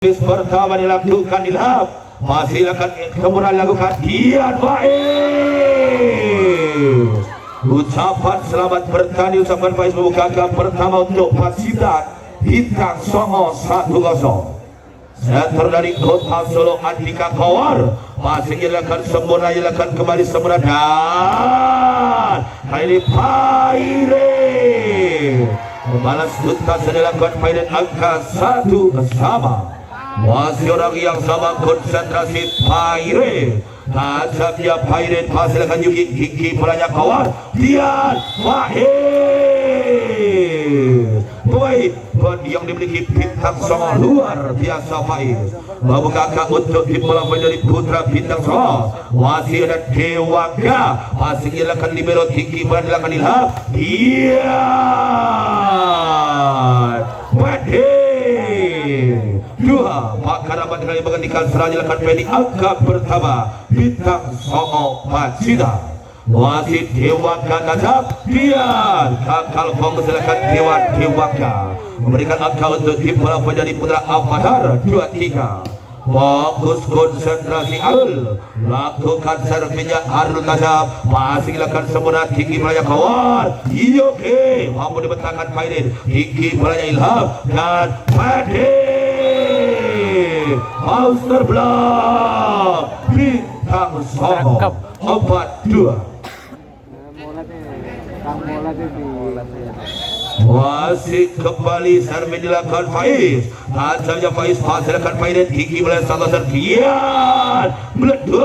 pertama dilakukan ilham, masih akan kemudian dilakukan Dian Faiz. Ucapan selamat bertani, ucapan Faiz membukakan pertama untuk Pacitan Bintang Songo 1-0. Setter dari Kota Solo Andika Kawar masih dilakukan sempurna, dilakukan kembali sempurna, dan kali ini Paire membalas tuntas dilakukan Paire angka 1 sama. Masih orang yang sama konsentrasi Paire. Tajamnya Paire hasilkan Yuki Kiki pelanya kawan Dian Faiz. Pemain yang dimiliki bintang Songo luar biasa Faiz. Membukakan untuk dimulai dari putra bintang Songo. Masih ada Dewaka, masih dilakukan libero Kiki dilakukan ilham Dian dua Pakaraman kali menghentikan serangan dilakukan Pedi angka pertama bintang Songo Pacitan. Masih Dewaka Najab Dian kakal fokus silakan Dewaka memberikan angka untuk tim bola menjadi putra Avatar 2-3. Fokus konsentrasi Arul, lakukan servisnya Arul Najab, masih dilakukan sempurna tinggi melaya kawan Yoke mampu dibentangkan Paidin tinggi melaya Ilham dan Paidin Monster Block bintang Songo 4-2. Masih kembali servis dilakukan Faiz. Tajamnya Faiz hasilkan Paidin tinggi melaya satu serpian meledos.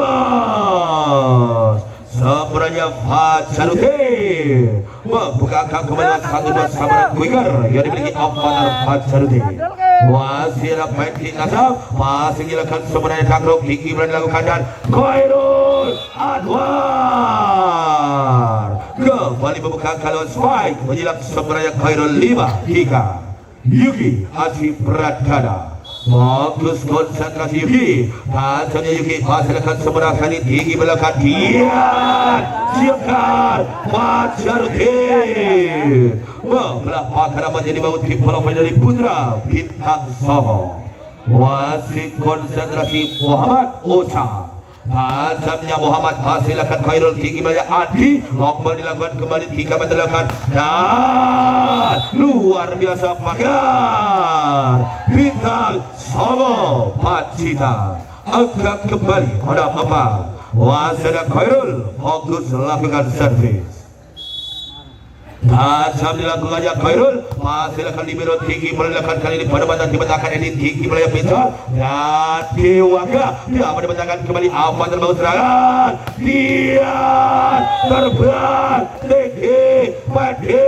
Sebenarnya Fajaruddin membukakan kembali satu bersama Quicker yang dimiliki Avatar Fajaruddin. Masih dapat Nasab, masih dilakukan sebenarnya takluk tinggi dilakukan dan Khairul Anwar kembali membuka kalau spike menjilat sebenarnya Khairul 5-3. Yuki Haji Pradana fokus konsentrasi Yuki. Tajamnya Yuki hasilkan sebenarnya kali tinggi belakang Dian siapkan Fajaruddin membelah pakar menjadi bau tim bola dari putra bintang Songo. Masih konsentrasi Muhammad Ocha. Tajamnya Muhammad hasilkan Khairul tinggi banyak Adi Lokman dilakukan kembali 3 meter dilakukan dan luar biasa pakar bintang Songo Pacitan angkat kembali pada apa wasada Khairul fokus lakukan servis. Tajam dilakukannya Khairul masih akan libero tinggi meledakan kali ini pada badan dibentangkan ini tinggi melayang pintar dan Dewaka dia dibentangkan kembali apa terbau serangan dia terbang tinggi padi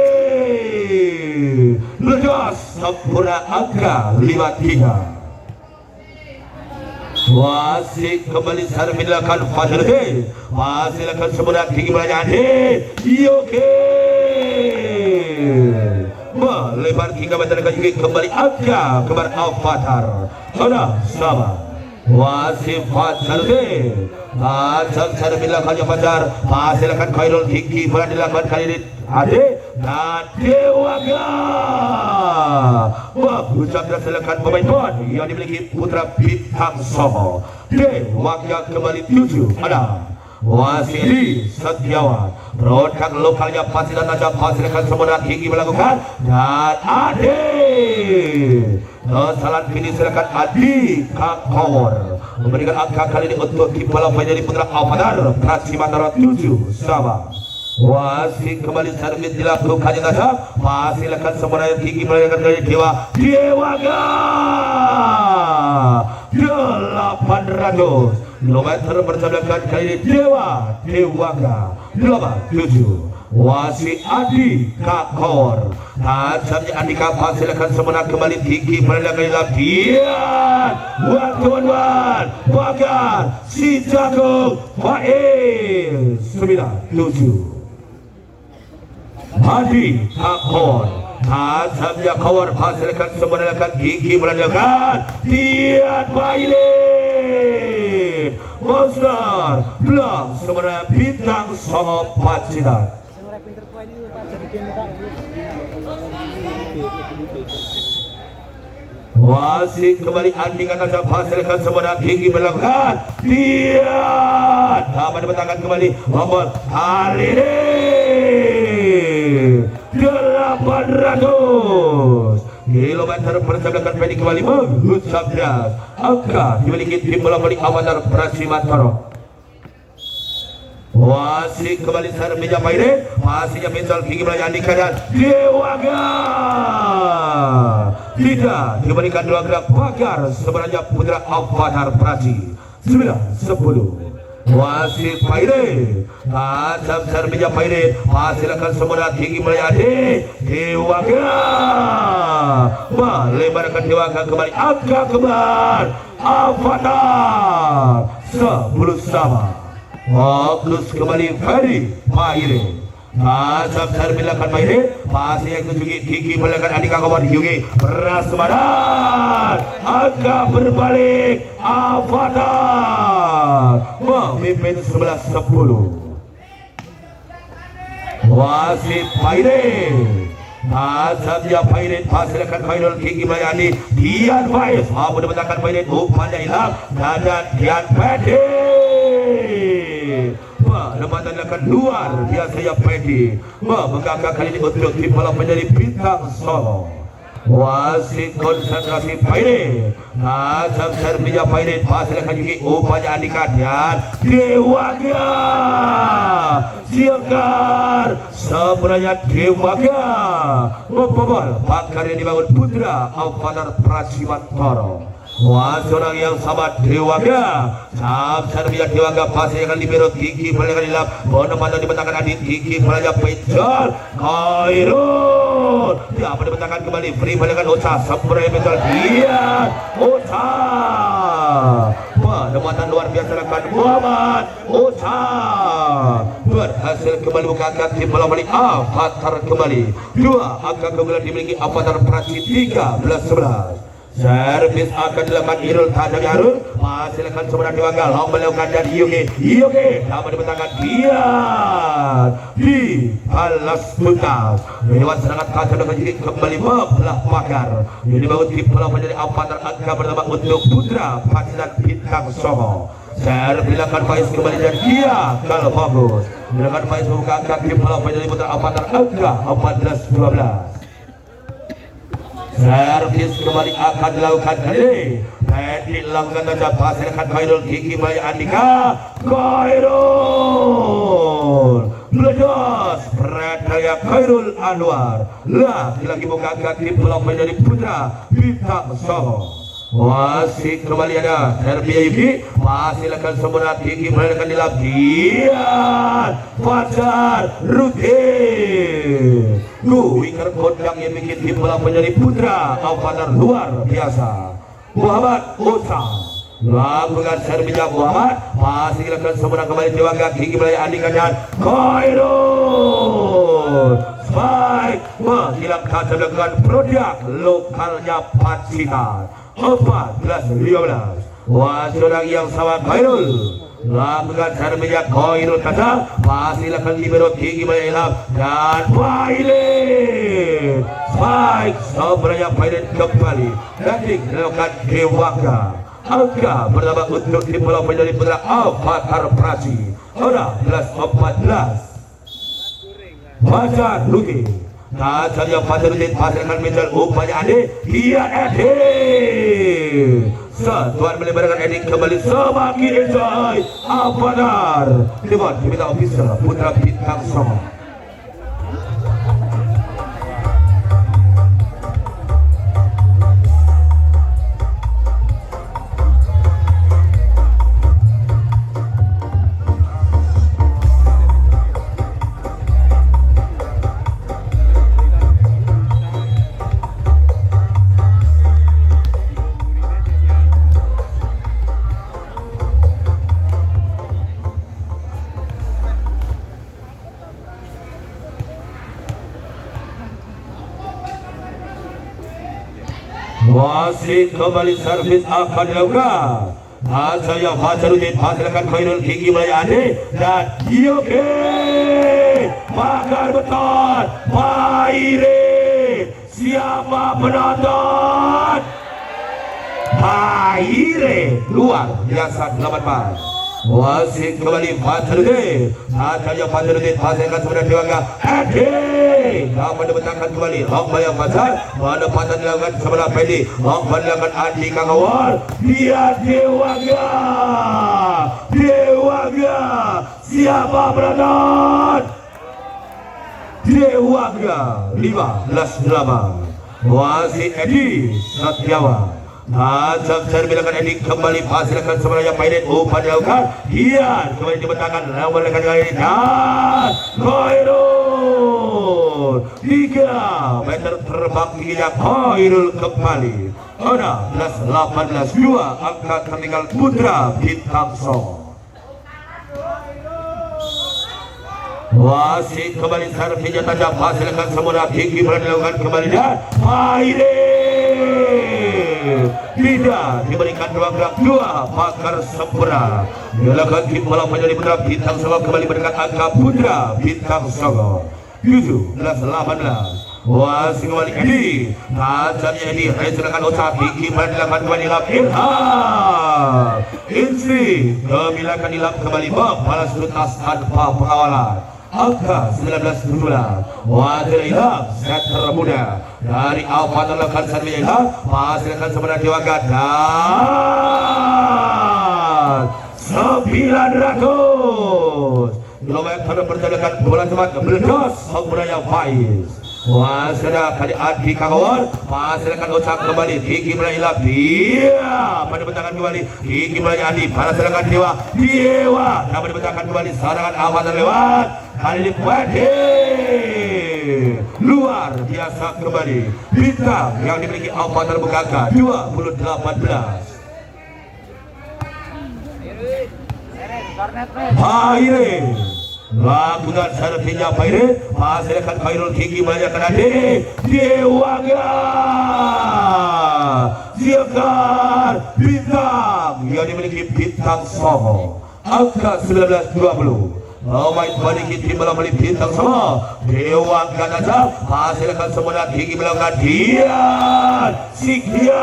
ledas sempurna angka 5-3. Masih kembali servis dilakukan Fajaruddin masih akan sempurna tinggi melayang Yoke melebar 3 meter kembali angka kembar Avatar sudah sama. Masih Fajaruddin tajam cara dilakukannya Fajar masih akan Khairul tinggi bola dilakukan kali ini Ade dan Dewaka berusaha dilakukan pemain pon yang dimiliki putra bintang Songo. Dewaka kembali 7 ada Wasili Setiawan produk lokalnya Pacitan Najab hasilkan semuanya tinggi melakukan dan Ade kesalahan kini silakan Adi Kakor memberikan angka kali ini untuk tim bola menjadi putra Avatar Prasimatara 7 sama. Masih kembali servis dilakukannya Najab masih silakan semuanya tinggi melakukan dari Dewaka 800 kilometer berjalan kali ini Dewaka 87. Masih Adi Kakor tajamnya Adi Kakor silakan semuanya kembali tinggi melakukan Dian Wan bakar si jago Faiz 97. Adi Kakor tajamnya Kawar hasilkan semuanya tinggi melakukan Dian Faiz Monster Block sebenarnya bintang Songo Pacitan. Wasit kembali andingan saja hasilkan semua tinggi melakukan dia dapat dibentakkan kembali nomor kali ini 800 kilometer per jam akan pendek kembali mengucap das angka dimiliki tim bola voli Avatar Prasimatoro. Wasit kembali Sarmija Paire masihnya mental tinggi melayani di kanan Dewaga tidak diberikan dua gerak pagar sebenarnya putra Avatar Prasi 9-10. Wasit Paire Azam Sarmija Paire masih akan semua tinggi melayani Dewaga melebarkan Dewaga kembali angka kembar Avatar 10 sama. Fokus kembali Ferry Paire Azam Sarmilakan Paire masih yang kejugi Kiki melakukan Andika Kawan Yugi Prasmanan angka berbalik Avatar memimpin 11-10. Wasit Paire Azamnya Paire hasilkan final Kiki melayani Dian Faiz mampu dibentangkan Paire umpannya hilang dan Dian Pedi penempatan akan luar biasa ya Pedi menggagah kali ini untuk tim bola menjadi bintang Solo. Wasit konsentrasi Paire Azam Sarmija Paire hasilkan juga umpannya Andika dan Dewaga siangkar sebenarnya Dewaga membobol bakar yang dibangun putra Avatar Prasimatoro. Seorang yang sama Dewaga Azam Sarmija Dewaga pasti akan libero Kiki melakukan hilap penempatan dibentangkan Adit Kiki melakukan pecah Khairul dapat dibentangkan kembali free melakukan Ocha sebenarnya mental dia Ocha penempatan luar biasa lakukan Muhammad Ocha berhasil kembali bukakan tim bola voli Avatar kembali dua angka keunggulan dimiliki Avatar Prasi 13-11. Servis akan dilakukan Irul Tajam Harun masih akan sebenarnya Dewaga long melakukan dari Yogi dapat dibentangkan dia di balas tuntas lewat serangan tajam dengan jadi kembali membelah pagar ini baru tim bola menjadi Avatar angka pertama untuk putra Pacitan Bintang Songo. Servis dilakukan Faiz kembali dari dia kalau bagus dilakukan Faiz membuka angka tim bola menjadi putra Avatar angka 14-12. Servis kembali akan dilakukan kali Pedi lakukan saja hasilkan Khairul Kiki Maya Andika Khairul meledos Pradaya Khairul Anwar lagi buka tim bola menjadi putra Bintang Songo. Wasit kembali ada Serbia Yuki masih akan sempurna Kiki melakukan dilapdian Fajar Rutin Winger kondang yang bikin tim bola menjadi putra Avatar luar biasa Muhammad Ocha lakukan Serbia Muhammad masih akan sempurna kembali Dewaga Kiki melayani Andika dan Khairul Spike menghilang tajam dengan produk lokalnya Pacitan 14-15. Seorang yang sama Khairul lakukan Serbia Khairul kata masih akan libero tinggi melayani dan Pilot Spike sebenarnya Pilot kembali dan dilakukan Dewaga angka pertama untuk tim bola menjadi putra Avatar Prasi 14-14. Fajar Rutin Tajamnya Fajar Rutin hasilkan mental upaya Ade dia Edi Satuan melebarkan Edi kembali semakin enjoy Avatar Dewan diminta official putra Bintang Songo. Wasit kembali servis akan dilakukan Saya Fajaruddin hasilkan Khairul Kiki melayani dan Yogi bakar beton. Paire siapa penonton? Paire luar biasa 8 wasit kembali Fadluddin Adanya Fadluddin pasangkan sebelah Dewangga Adi dapat dibentangkan kembali Hongbayang Fajar penempatan dilakukan sebelah Pedi Hongbayang dilakukan Adi Kangawal dia Dewangga siapa beradaan Dewangga 15-8 wasit Edi Setiawan Tajam terbilangan Edi kembali hasilkan sebenarnya Paidet umpan dilakukan Dian kembali dibentangkan melakukan kali ini dan Khairul 3 meter terbang tingginya Khairul kembali 16-18 2 angka tertinggal Putra Bintang Songo wasit kembali servisnya tajam hasilkan semula tinggi dilakukan kembali dan Paidet tidak diberikan ruang gerak 2 pakar sempurna dilakukan kick bola menjadi Putra Bintang Songo kembali mendekat angka Putra Bintang Songo 17-18 wasit kembali Edi tajamnya Edi silakan Ocha tinggi dilakukan kembali lap Ilham Insi kemilakan dilap kembali balas tuntas tanpa pengawalan angka 19-17 wajar Ilham setter muda dari Alfa melakukan satu Ilham hasilkan sebenarnya Dewangga dan 900 kilometer berjalan bola cepat meledos Hongbayang Faiz Wasada kali Adi Kangawal hasilkan Ocha kembali tinggi mulai Ilham dia pada bentangan kembali tinggi mulai Adi hasilkan Dewa dapat dibentangkan kembali serangan Ahmad lewat kali ini Pede luar biasa kembali bintang yang dimiliki Alfa terbuka 20-18 Paire lakukan servisnya Paire hasilkan Khairul tinggi melakukan Ade Dewangga siapkan bintang yang dimiliki Bintang Songo angka 19-20 main balik tim melalui Bintang Songo Dewangga tajam hasilkan semula tinggi melakukan Dian Sikian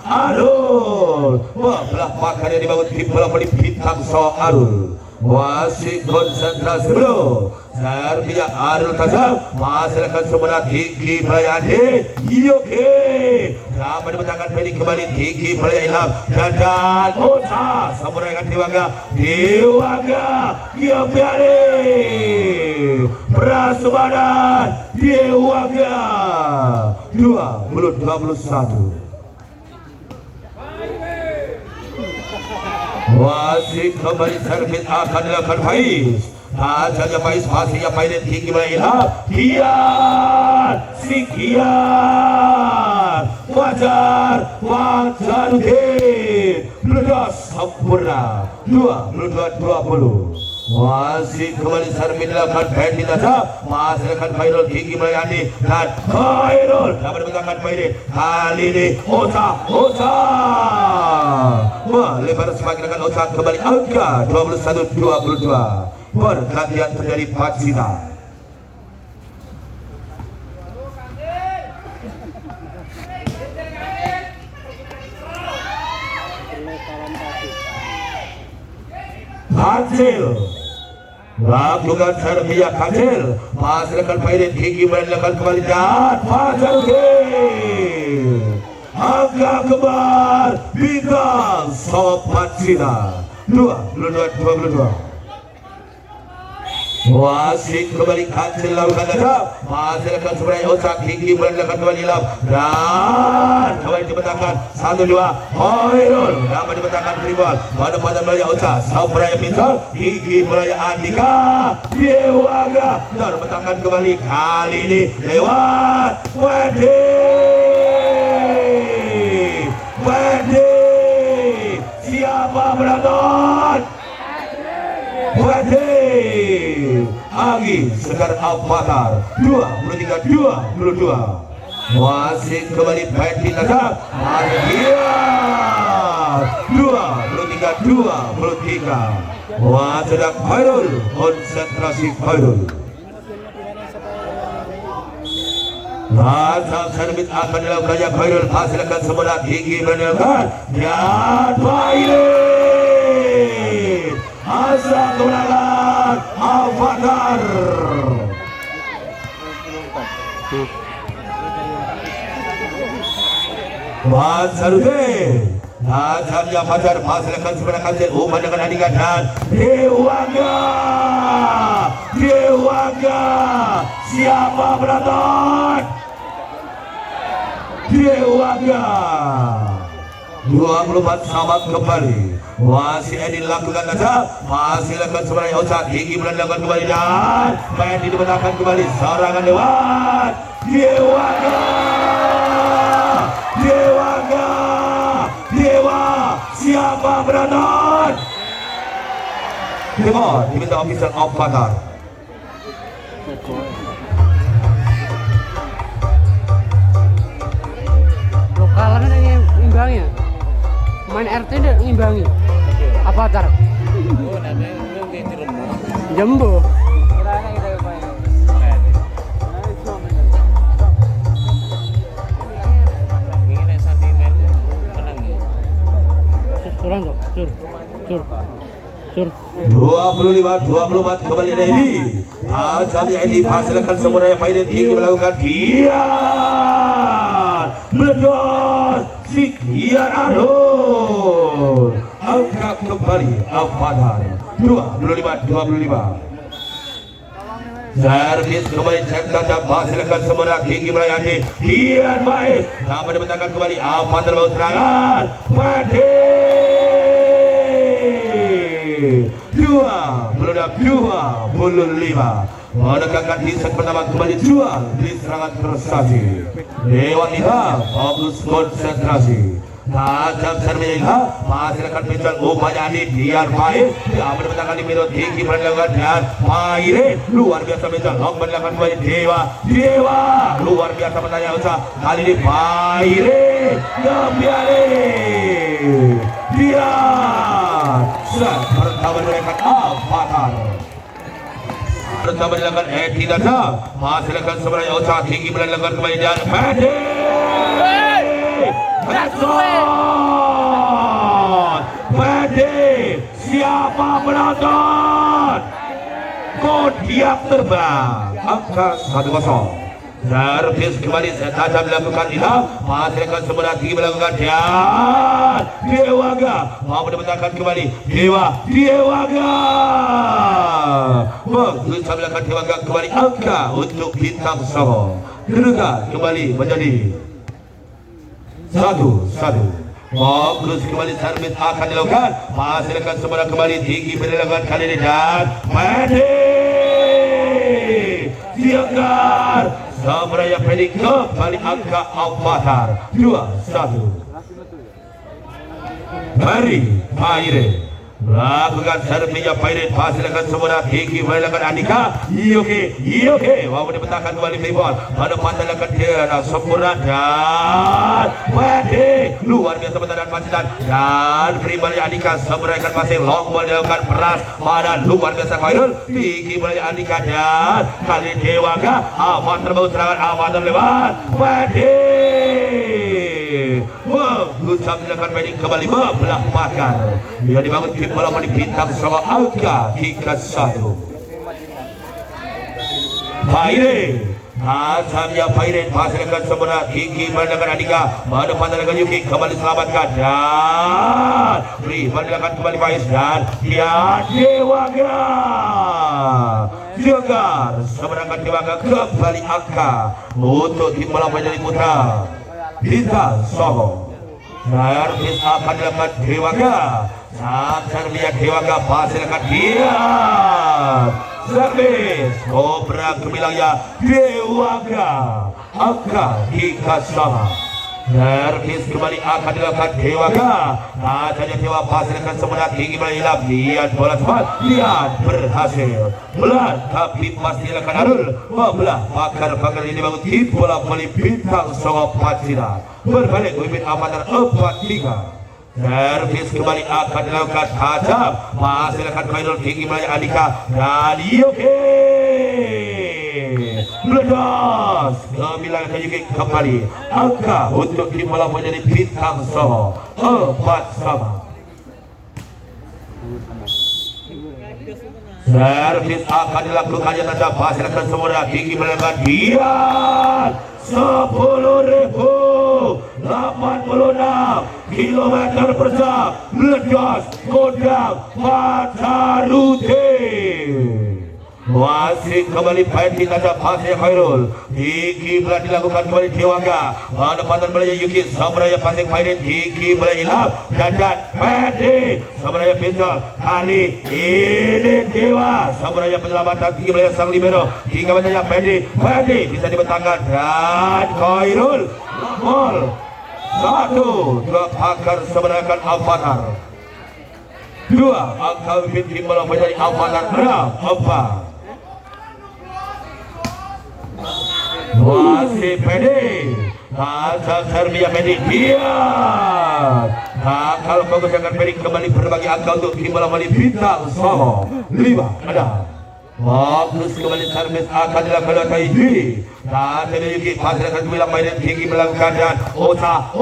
Arul belah pakar yang dibangun tim melalui Bintang Songo Arul wasit konsentrasi dulu servisnya Arul tajam hasilkan semula tinggi melayani Yoke dapat dibentangkan Pedi kembali tinggi melayani Ilham dan Ocha samurai Dewangga Yopiani Prasubadan Dewangga 20-21 wasit kembali servis akan dilakukan Faiz tajamnya Faiz pastinya Paidet tinggi mulai Ilham Dian Sikian Fajar Fadluddin meledos sempurna 22-20 wasit kembali servis dilakukan Pedi tajam menghasilkan Khairul tinggi mulai Adi dan Khairul dapat dibentangkan Pedi kali ini Ocha melebar semakin dengan Ocha kembali angka 21-22 pergantian terjadi Pacitan Kancil lakukan servisnya Kancil hasilkan Paidet tinggi melakukan kembali dan Fadluddin angka kembar Bintang Songo Pacitan 22-22 wasit kembali Kancil lakukan tajam hasilkan sebenarnya Ocha tinggi melakukan kembali Ilham dan kembali dibentangkan 1-2 Khairul dapat dibentangkan Tribal pada melalui Ocha sebenarnya Bintang tinggi melalui Andika Dewangga dan dibentangkan kembali kali ini lewat Pede siapa beradaan Pede Agi Sekar Alfatar 23-22 wasit kembali Pedi tajam Adian 23-23 wasit Khairul konsentrasi Khairul Mantap servis akan dilakukannya Khairul hasilkan semula tinggi menilkan dan Bairin asa kemenangan Al-Fatar. Servis Tajamnya Fajar hasilkan semula kasih umpan dengan Andika dan Dewaga siapa penonton? Dewaga 24 sahabat kembali masih dilakukan saja masih lakukan sebenarnya usaha tinggi dilakukan kembali dan main dibenarkan kembali serangan lewat Dewa siapa penonton? Dewa diminta official of Fatar. Lokalan yang imbangi, main RT udah ngimbangi. Avatar. Oh, namanya Jembo. ini sentimen menang ya. Surang kok, sur. 24 kembali Edi. Ajal Edi hasilkan semuanya Faidin tinggi melakukan kian meledos sekian Arul angkat kembali Al-Fatar 25. Servis kembali cekkan dan hasilkan semuanya tinggi melayani kian baik dapat dibentangkan kembali Al-Fatar baru serangan dua puluh lima menegakkan di set pertama kembali jual di serangan prestasi Dewa Ilham fokus konsentrasi tajam servis Ilham menghasilkan pincuan upaya Dian Baik yang mendapatkan di minut tinggi melakukan dan Bairin luar biasa pincuan long melakukan kembali Dewa luar biasa pertanyaan usaha kali ini Bairin kembali Dian set pertama dilakukan Al-Fatar pertama dilakukan Edi Dada menghasilkan sebenarnya usaha tinggi melakukan kembali dan Pede siapa penonton Kodiak terbang angka 1-0 servis kembali tajam dilakukan Ilham menghasilkan sebenarnya tinggi melakukan dan Dewaga mau mendapatkan kembali Dewaga berusaha melakukan Dewaga kembali angka untuk bintang Songo Dewaga kembali menjadi 1-1 fokus kembali servis akan dilakukan menghasilkan sebenarnya kembali tinggi dilakukan kali ini dan Pede Siagar Sabraya Pedi kembali angka Al-Fatar 2-1 Bairin melakukan servisnya Bairin hasilkan semuanya tinggi melakukan Andika Yoke mau dipetakan kembali Fibon pada pandangan dia sempurna dan Pede luar biasa pertahanan Pacitan dan kembali Andika semerakan masih long melakukan peras pada luar biasa Khairul tinggi melakukan Andika dan kali Dewaga Avatar baru serangan Avatar lewat Pede berusaha melakukan Pede kembali membelah pakar dia dibangun tim bola di bintang Songo angka 3-1 Bairin Tajamnya Bairin menghasilkan sebenarnya tinggi menangkan Andika pada pandangan Yuki kembali selamatkan dan menangkan kembali Faiz dan Dewaga Jagar sebenarnya Dewaga kembali angka untuk tim bola menjadi putra bintang Songo servis akan dilakukan Dewaga servis Dewaga hasilkan dia servis Kobra Gemilangnya Dewaga angka 3-1 servis kembali akan dilakukan Dewaga tajamnya Dewa hasilkan semuanya tinggi melihat lihat bola cepat lihat berhasil belah tapi pasti dilakukan Arul membelah pakar ini bangun tim bola kembali bintang Songo Pacitan berbalik pemimpin Avatar 4-3 servis kembali akan dilakukan tajam menghasilkan Khairul tinggi melayan Andika dan Yoke meledos ke wilayah Kajiki kembali. Angka untuk tim bola menjadi Bintang Songo 4-sama. Servis akan dilakukannya tanda pasirkan semua tinggi melebar Dian 10.086 kilometer per jam meledos kodam Pacarute. Masih kembali Pedi tanda pasir Khairul tinggi belah dilakukan kembali Dewangga penempatan belanya Yuki Sabraya pasir Pedi tinggi belah hilang dan Pedi Sabraya pinjol kali ini Dewa Sabraya penyelamatan tinggi belah sang libero hingga banyak Pedi bisa dibentangkan dan Khairul gol 1 ke pakar sebenarkan Avatar 2 angka pimpin bola menjadi Avatar 4. Masih Pedi asal Serbia Pedi dia kalau bagus akan Pedi kembali berbagi angka untuk tim bola Bali Bintang Songo 5 ada bagus kembali servis akan dilakukan oleh Kaiji dan Yuki pasir akan bilang main tinggi melakukan dan Ota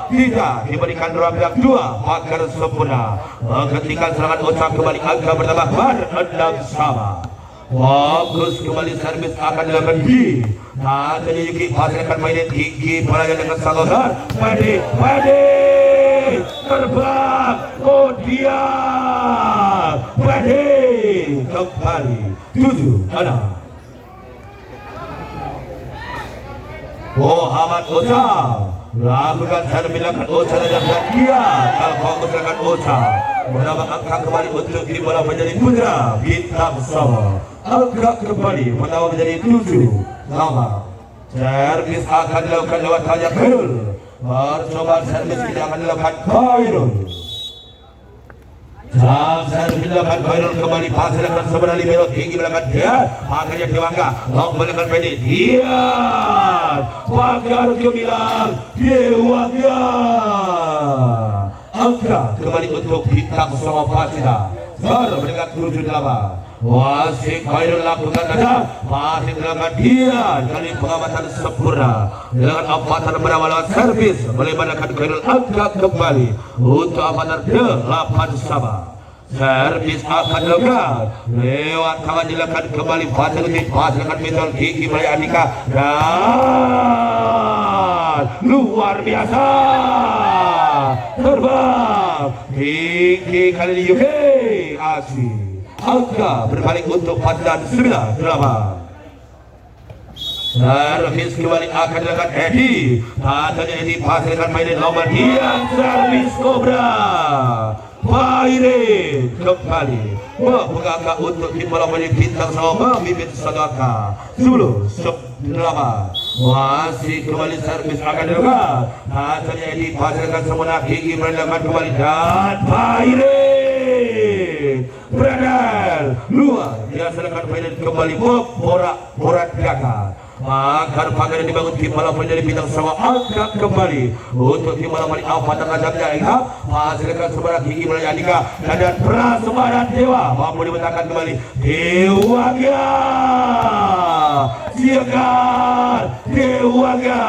tidak diberikan ruang gerak 2 pakar sempurna menghentikan serangan Ota kembali angka bertambah 6-sama. Bagus kembali servis akan dilakukan di nanti Yuki pasir akan mainin tinggi pelayan dengan sangat Pedi terbang dia Pedi kembali 7 ada Muhammad Ocha lakukan servis lakukan Ocha dan dia kalau bagus lakukan Ocha menambah angka kembali untuk tim bola menjadi Putra Bintang Songo. Angka kembali menambah menjadi 7-sama. Servis akan dilakukan lewat Tanya Khairul. Percobaan servis tidak akan dilakukan Khairul. Servis dilakukan Khairul kembali pasir akan sebelah libero tinggi belakang dia. Akhirnya Dewangga mengembalikan Pedi dia. Pagar kebilang Dewangga. Angka kembali untuk Bintang Songo Pasida baru mendekat 7-8. Wasik Khairul lakukan ada masih dilakukan dia kali pengamatan sempurna dilakukan Avatar berawal servis melebarkan Khairul angka kembali untuk Avatar 8-sama. Servis akan dilakukan lewat tangan dilakukan kembali pasir akan Mitol Kiki Malaya Andika dan luar biasa terbang tinggi kali ini Yuki Asih angka berbalik untuk Pandan 9-8. Servis kembali akan dilakukan Edi tandanya Edi pasir akan mainin nomor dia servis Cobra Pairin kembali membuka angka untuk tim bola Bali Bintang Songo memimpin 1 angka 10-8. Masih kembali servis akan dilakukan tandanya Edi pasir akan sempurna gigi merendakan kembali dan Pairin beredar luar dia serahkan Pairin kembali porak-porak belakang. Maka pagar dibangun tim bola menjadi Bintang Songo angkat kembali untuk tim bola Bali Avatar Azabnya Ingat hasilkan sebarang gigi Malaya Andika dan Prasebaran Dewa mampu dibentangkan kembali Dewangga siakan Dewangga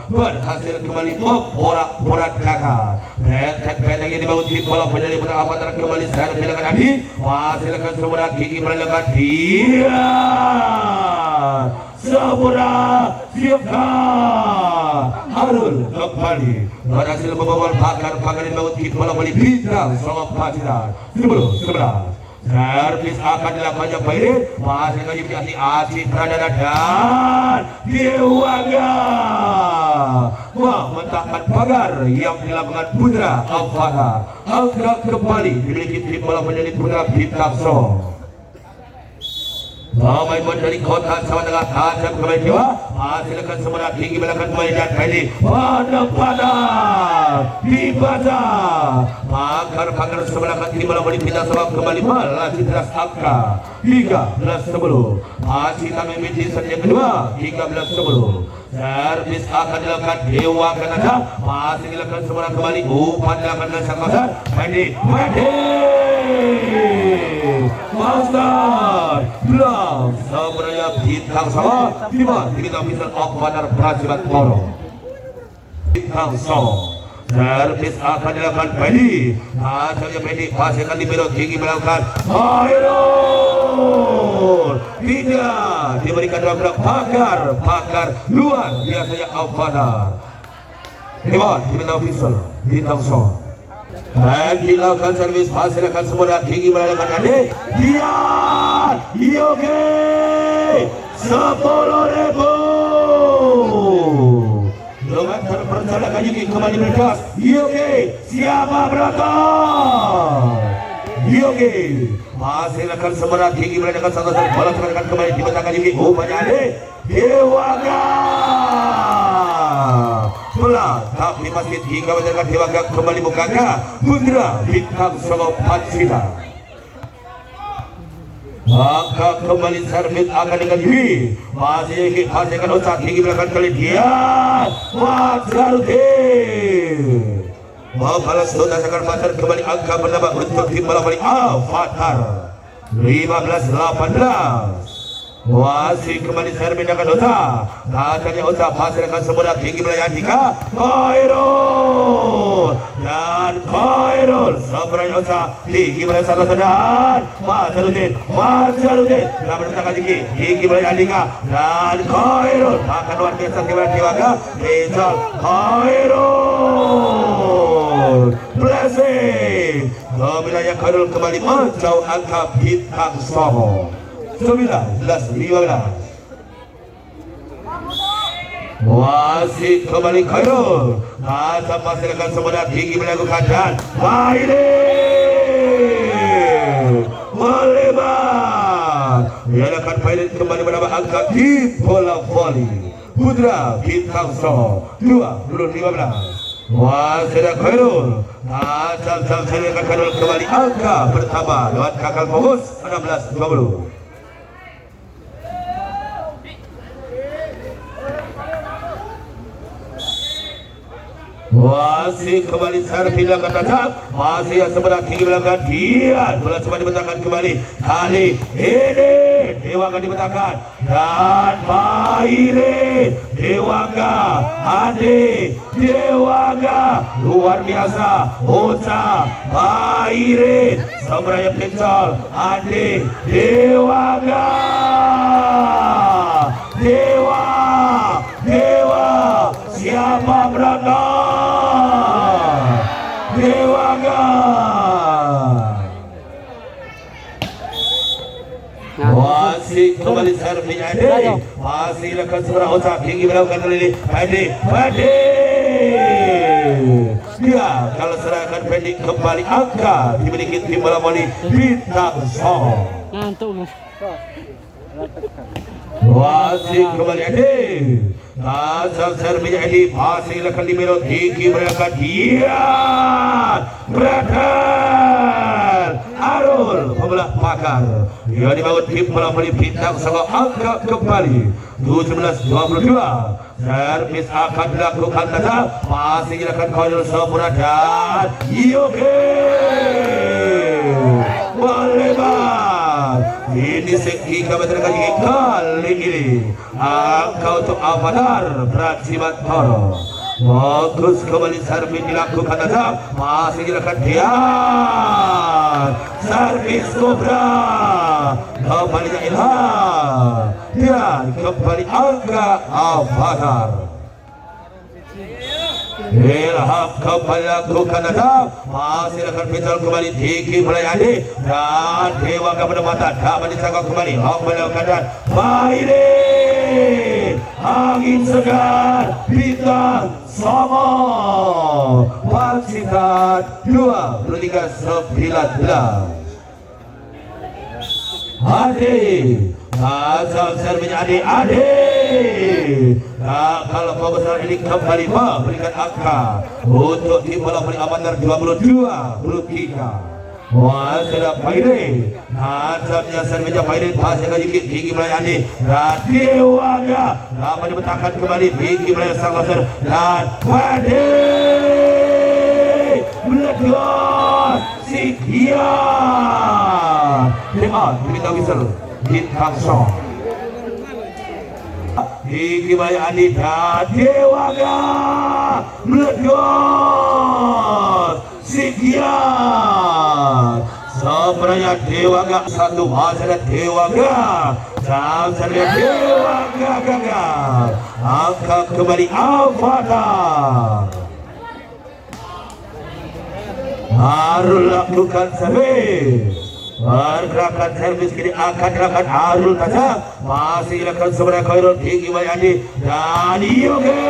berhasil kembali porak-porak belakang. Rentet-rentet yang dibangun tim bola menjadi Bintang Avatar kembali saya silakan Adi hasilkan sebarang gigi Malaya dia Sabura siapkan Harul kembali berhasil membawa pagar dibangun tim bola Bali Bintang Songo Pasida 10-11. Servis akan dilakukannya Pairin masih kali Asih Pradana dan Dewangga mementahkan pagar yang dilakukan Putra Avatar angka kembali dimiliki tim bola menjadi Putra Bintang Songo. Pemain dari kota Jawa Tengah tajam kembali Dewa hasilkan semangat tinggi belakang kembali dan Pedi pada dibaca pagar sebelah tim bola Bali Bintang Songo kembali melaju deras angka 13-10 masih kami memimpin set yang kedua 13-10. Servis akan dilakukan Dewa Kanada masih dilakukan semangat kembali umpan dilakukan dengan sang Pedi Master Blam sebenarnya bintang sama diminta bisa opener Prajimat Toro. Bintang sama servis akan dilakukan Pedi. Hasilnya Pedi pasti akan diberi tinggi melakukan Hairul. Tidak diberikan dalam pakar luar biasanya opener. Hebat diminta official bintang sama. Dan dilakukan servis hasil akan semua tinggi melakukan adik dia Yogi 10.000 dengan terpercaya Yuki kembali berkas Yogi siapa berangkat Yogi hasil akan semua tinggi melakukan satu bola akan kembali dibentangkan Yuki banyak adik Dewaga bola tapi masih hingga menjaga Dewaga kembali bukankah Putra bintang Solo Pancita maka kembali servis akan dengan Yuki masih akan usaha tinggi belakang kali dia Fajarudin balas sudah akan pasar kembali angka bernambah untuk tim bola balik Avatar 15-18 masih kembali servis akan usaha katanya usaha pasir akan semudah tinggi melayani Dika Khairul dan Khairul sebenarnya usaha tinggi melayani salah sedang Fajarudin namun menangkan tinggi melayani Dika dan Khairul akan luar biasa tiba-tiba Rizal Khairul blessing ke wilayah Khairul kembali menjauh angka bintang Soho 19-15 masih kembali Khairul masa masih akan semudah tinggi melakukan dan Faidin melebar ia akan Faidin kembali menambah angka di bola voli Putra bintang Soho 20-15 masih ada Khairul macam saya akan Khairul kembali angka bertambah lewat kakal fokus 16-20 masih kembali servis belakang datang masih yang sebelah tinggi belakang dia bola coba dibentangkan kembali kali ini Dewaga dibentangkan dan Faidin Dewaga Ade Dewaga luar biasa Ocha Faidin sebenarnya pencol Ade Dewaga Dewa siapa berangkat Dewaga masih kembali servis Ade masih lakukan seberang usaha tinggi melakukan kali ini Pedi dia kalau serahkan Pedi kembali angka dimiliki tim bola voli bintang Soho ngantuk masih kembali Ade asal servis Ade masih lakukan libero tinggi melakukan dia Brother Arul pembelah pakar dia dibangun tim bola voli bintang Soho angka kembali 17-22 servis akan dilakukan datang masih dilakukan Khairul sempurna dan Yogi melebar ini segi kami terkait kali ini angka untuk Avatar Prajimat Toro bagus kembali servis dilakukan datang masih dilakukan dia servis Cobra kembali Ilham dan kembali angka Avatar Ilham kembali lakukan datang masih akan pinjol kembali tinggi melayani dan Dewaga penempatan dapat disangkau kembali melakukan dan Faidin angin segar bintang Soho Pacitan 23-19 Ade asal servis Ade nah, kalau pembesaran ini kembali memberikan angka untuk tim bola voli Avatar 22-23 Waspada Faidin Nasabnya servisnya Faidin pasti akan tinggi melayani dan Dewaga dapat dibentangkan kembali tinggi melayani sang laser dan Faidin meledos Sikian Dean kita whistle Bintang Song Diki Maya Adi dan Dewaga meledos Sikian sebenarnya Dewaga satu hasil Dewaga Samsanya Dewaga gagal angkat kembali Avatar Arul lakukan servis pergerakan servis kini akan dilakukan Arul saja masih dilakukan sebenarnya Khairul tinggi Bayandi dan Yoge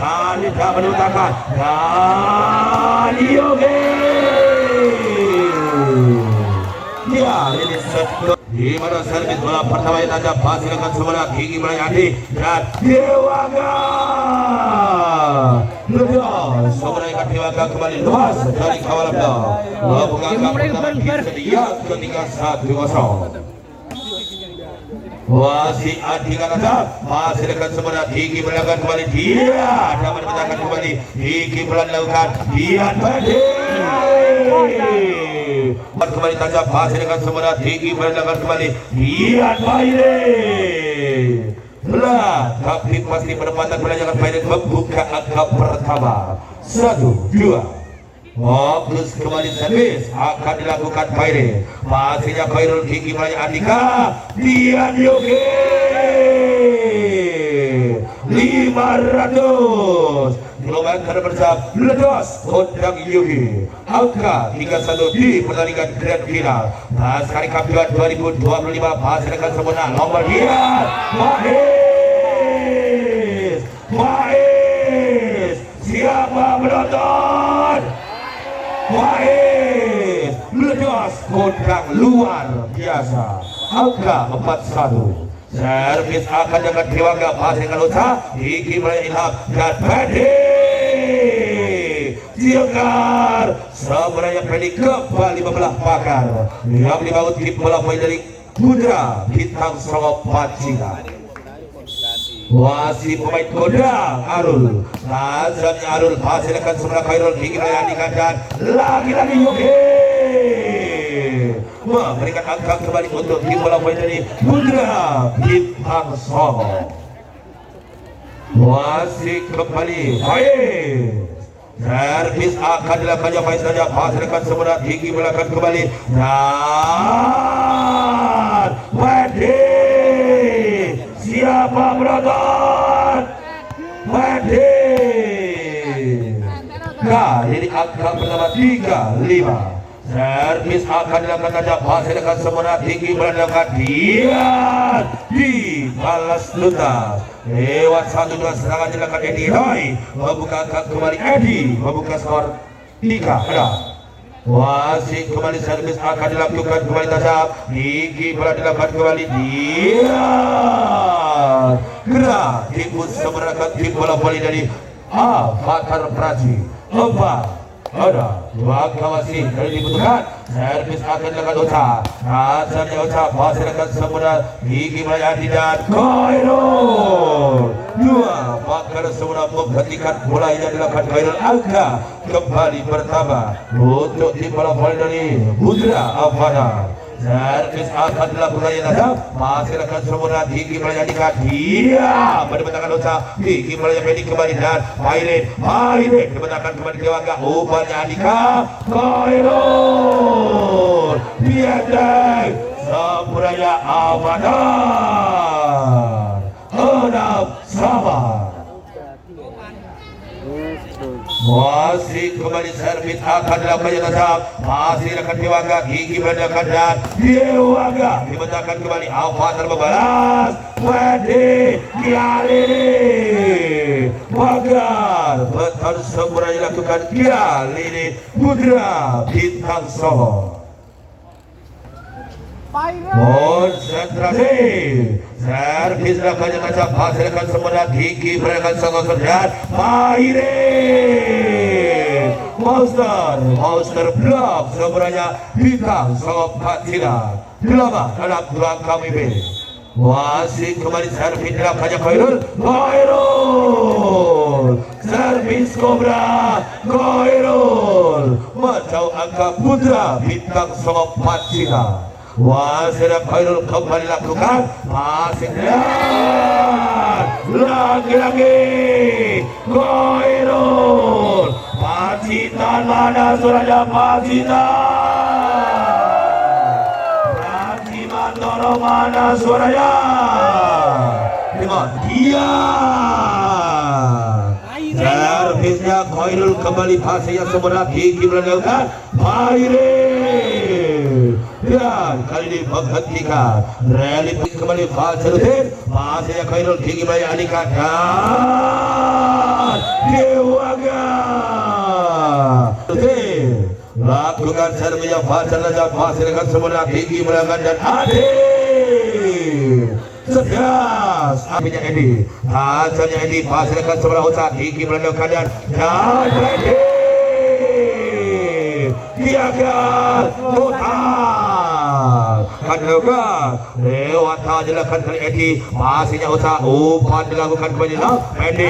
kali tak menutupkan dan Yoge ya ini set di mana servis bola pertama yang ada masih dilakukan sebenarnya tinggi Bayandi dan Dewaga ledas sebenarnya Dewaga kembali lepas dari kawalan bola bukan sedia ketika 1-0 Wasi Adhika Nasa masih dekat sebenarnya tinggi melakukan kembali dia dapat menangkan kembali tinggi melakukan dia tadi kembali tajam masih dekat sebenarnya tinggi melakukan kembali dia baik belah tapi pasti penempatan belajar baik membuka angka pertama 1-2 Fokus kembali servis akan dilakukan Paire pastinya Khairul tinggi Melayu Andika Dian Yogi 500 km per jam ledos Kodang Yogi angka 31 di pertandingan Grand Final Naskah Cup 2025 hasilkan sempurna nomor dia Maes siapa menonton Wahid meledos Kodang luar biasa angka 41 servis akan dengan Dewaga pasirkan usaha Diki Melayu Ilham dan Pedi Tiongkar sebenarnya Pedi kembali membelah pakar yang dibaut di bola poin dari Putra Bintang Songo Pancingan Wasi pemain Kodang Arul Nazarnya Arul hasilkan sebelah Khairul tinggi Andika dan lagi-lagi Yogi memberikan angka kembali untuk tim bola poin dari Putra Bintang Songo Wasi kembali baik servis akan dilakukannya baik saja hasilkan sebelah tinggi melakukan kembali dan Wadi siapa menonton Wadi kali ini angka pertama 35 servis akan dilakukan saja hasilkan sebelah tinggi melakukan dia dibalas tuntas lewat 1-2 serangan dilakukan Edi Roy membuka angka kembali Edi membuka skor 3-6 Wasit kembali servis akan dilakukan kembali tajam tinggi bola dilakukan kembali dia gerak timbul seberangkat tim bola voli dari Avatar Praji ada dua kawasi dari dibutuhkan servis akan dilakukan Ocha Nazarnya Ocha hasilkan semudah tinggi Melayani dan Khairul dua pakar semudah menghentikan bola yang dilakukan Khairul angka kembali pertama untuk tim bola voli dari Putra Avatar servis akan dilakukan yang ada hasilkan semudah tinggi Melayani dia mendapatkan Ocha tinggi Melayani kembali dan Paire dibentangkan kembali Dewaga umpannya Andika Khairul biadai semuanya Avatar 6-sama masih kembali servis akan dilakukan yang tetap masih akan Dewaga tinggi mendekat dan Dewaga dibentangkan kembali Avatar membalas Wadi Kialini Pagar betul sempurna dilakukan Kialini Putra Bintang Songo konsentrasi servis dilakukan yang tetap hasilkan sempurna tinggi mendekat Songo dan Monster Blok sebenarnya Bintang Songo Pancingan Gelabah dalam dua KMB masih kembali servis dilakukannya Khairul servis Cobra Khairul menjauh angka putra bintang Songo Pancina. Wasir Khairul kembali lakukan passing lagi-lagi Khairul Pacitan, mana suaranya Pacitan? Mantoro, mana suaranya? Tengok dia. Servisnya Khairul kembali passingnya sebelah gigi melakukan Khairul dan kali ini menghentikan rally kembali Fazruddin. Passingnya Khairul gigi melakukan Andika dan Dewaga lakukan servisnya Fazruddin. Passingnya sebelah gigi melakukan dan Adil sedas apinya Edi, hasilnya Edi pasirkan sebelah usaha gigi melakukan dan Edi diagar total kan dilakukan lewat dilakukan kali Edi, pasirnya usaha umpan dilakukan kembali Edi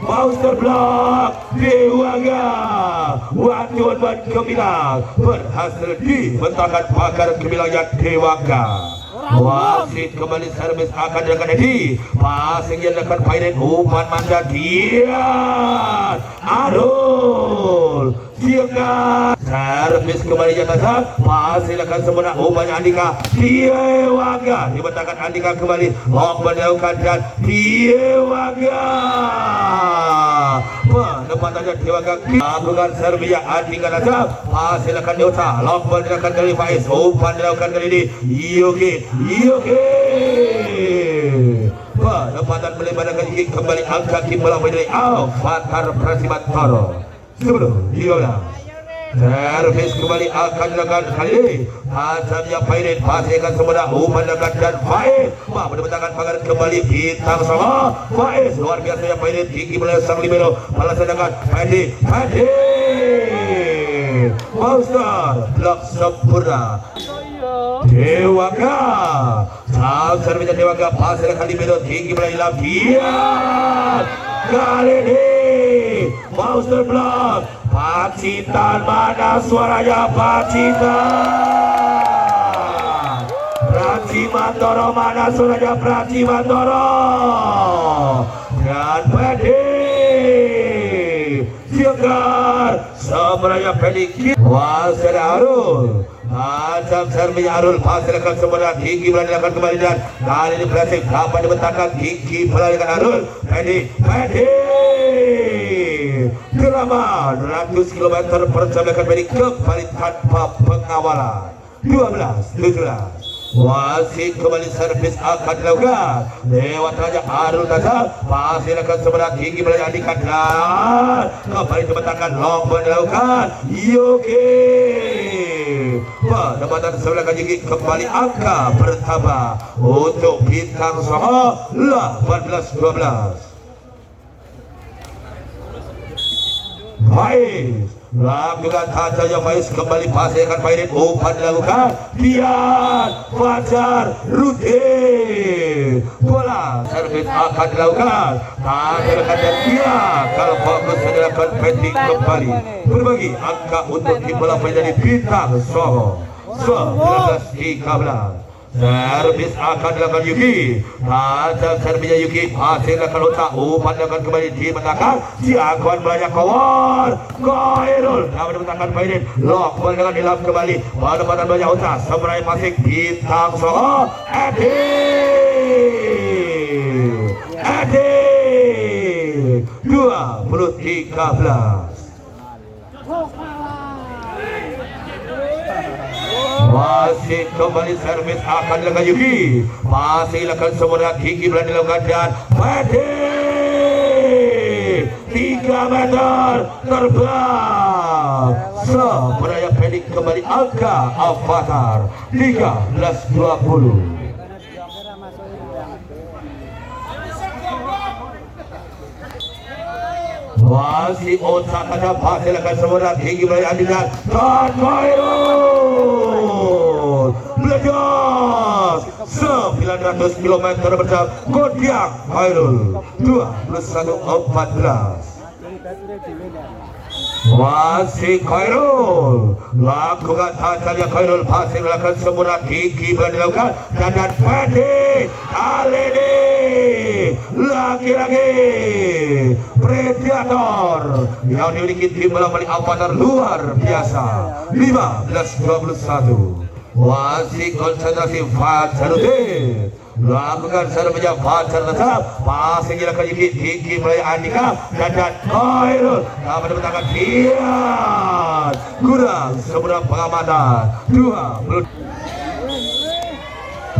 Monster Block Dewaga Wanjuan ban Gemilang berhasil dibentangkan pagar Gemilangnya Dewaga. Wasit kembali servis akan dilakukan Edi, passing yang dilakukan Pairen, umpan manda dia Arul siapkan servis kembali jatah passing dilakukan sempurna, umpannya Andika Dewaga dibentangkan Andika kembali Lokman dilakukan dan Dewaga penempatannya Dewaga lakukan servisnya Andika Nazam passing dilakukan Dewasa Lokman dilakukan kali Faiz, umpan dilakukan kali ini Yogi penempatan melebarkan gigi kembali angka kimbal dari Fatar Prasimatoro sebelum 12 servis kembali akan dilakukan kali ini hasilnya Pairin pasirkan semudah umpan dilakukan dan Faiz mendapatkan pagar kembali bintang Songo Faiz luar biasanya Pairin gigi melihat sang libero melaksanakan Padi Monster Blok sempurna Dewaga servisnya Dewaga pasirkan libero tinggi mulai lapian kali ini Monster Blok Pacitan, mana suaranya Pacitan? Pracimantoro, mana suaranya Pracimantoro? Dan Pedi Siagar sebenarnya Pedi Wasir Arul Macam servisnya Arul pasirkan sebenarnya gigi melarikan kembali dan kali ini berhasil dapat dibentangkan gigi melarikan Arul Pedi Drama 100 km per jam akan kembali tanpa pengawalan 12-17 wasit kembali servis akan dilakukan lewat Raja Arul Nazam pasir akan sebelah tinggi melaju Andika dan kembali dibentangkan Lokman dilakukan Yogi penempatan sebelah gigi kembali angka bertambah untuk bintang Songo 18-12 Faiz lakukan hasilnya Faiz kembali pasirkan Fairin umpan dilakukan Dian Fajar Rudin bola servis akan dilakukan hasilkan dan dia kalau fokus dilakukan pending kembali berbagi angka untuk tim bola menjadi bintang Songo 19-13 servis akan dilakukan Yuki hasil servisnya Yuki pasir dilakukan otak umpan dilakukan kembali dimenangkan Ciakuan banyak kawan Khairul dapat dimenangkan Faidin Lokman dengan hilang kembali penempatan banyak otak sebenarnya pasik bintang Songo Edi 20-13 Masih kembali servis akan dilakukan Yuki masih dilakukan semua gigi berani dilakukan dan Pedi 3 meter terbang sebenarnya Pedi kembali angka Avatar 13-20 masih otak ada pasir akan semua tinggi berani Andika dan Khairul Jos 900 km berjam Kodiak Khairul 21:14. Masih Khairul lakukan hasilnya Khairul masih melakukan sempurna gigi dilakukan dan pendek kali ini lagi-lagi Predator yang dimiliki tim melalui avatar luar biasa 15-21. Masih konsentrasi Fajaruddin lakukan seremnya Fajar tetap masih dilakukan gigi mulai Andika dan Khairul dapat menangkan Dian kurang sempurna pengamatan 20.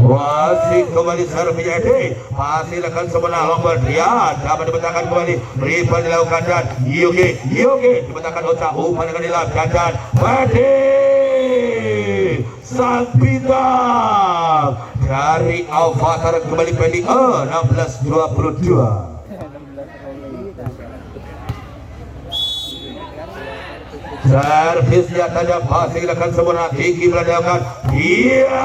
Masih kembali seremnya Edi masih dilakukan sempurna lomba Dian dapat dibentakkan kembali Rival dilakukan dan Yogi dibentakkan Ocha umpan dengan dilakukan dan Padi sang bintang dari Avatar kembali pendek 16-22. Servisnya tajam masih dilakukan sempurna tinggi melakukan Dian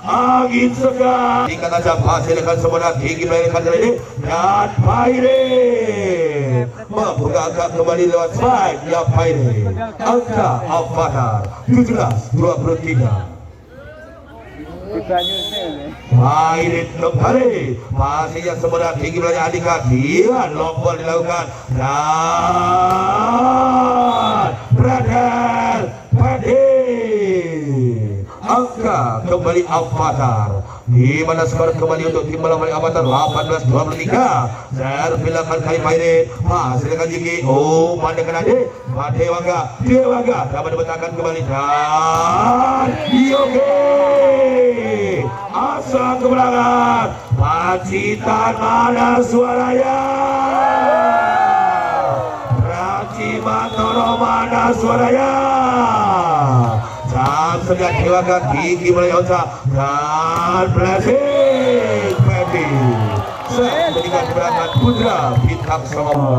angin segar tingkat tajam masih dilakukan sempurna tinggi melakukan ini dan Paire membuka kembali lewat side ya Paire angka Avatar 17-23. Airit kembali masih yang sempurna tinggi belanja Andika Dian lompol dilakukan dan Brother Padi angka kembali Avatar di mana skor kembali untuk tim melawan Avatar 18-23. Serpilakan kali Pairit masih dengan Jiki pandangan Ade Dewaga dapat dibentakkan kembali dan Yogi asa kemenangan Pacitan mana suaranya Pracimantoro mana suaranya Jam segar Dewaga gigi mulai Ocha dan blessing Pedi meninggal kemenangan Putra Bintang Songo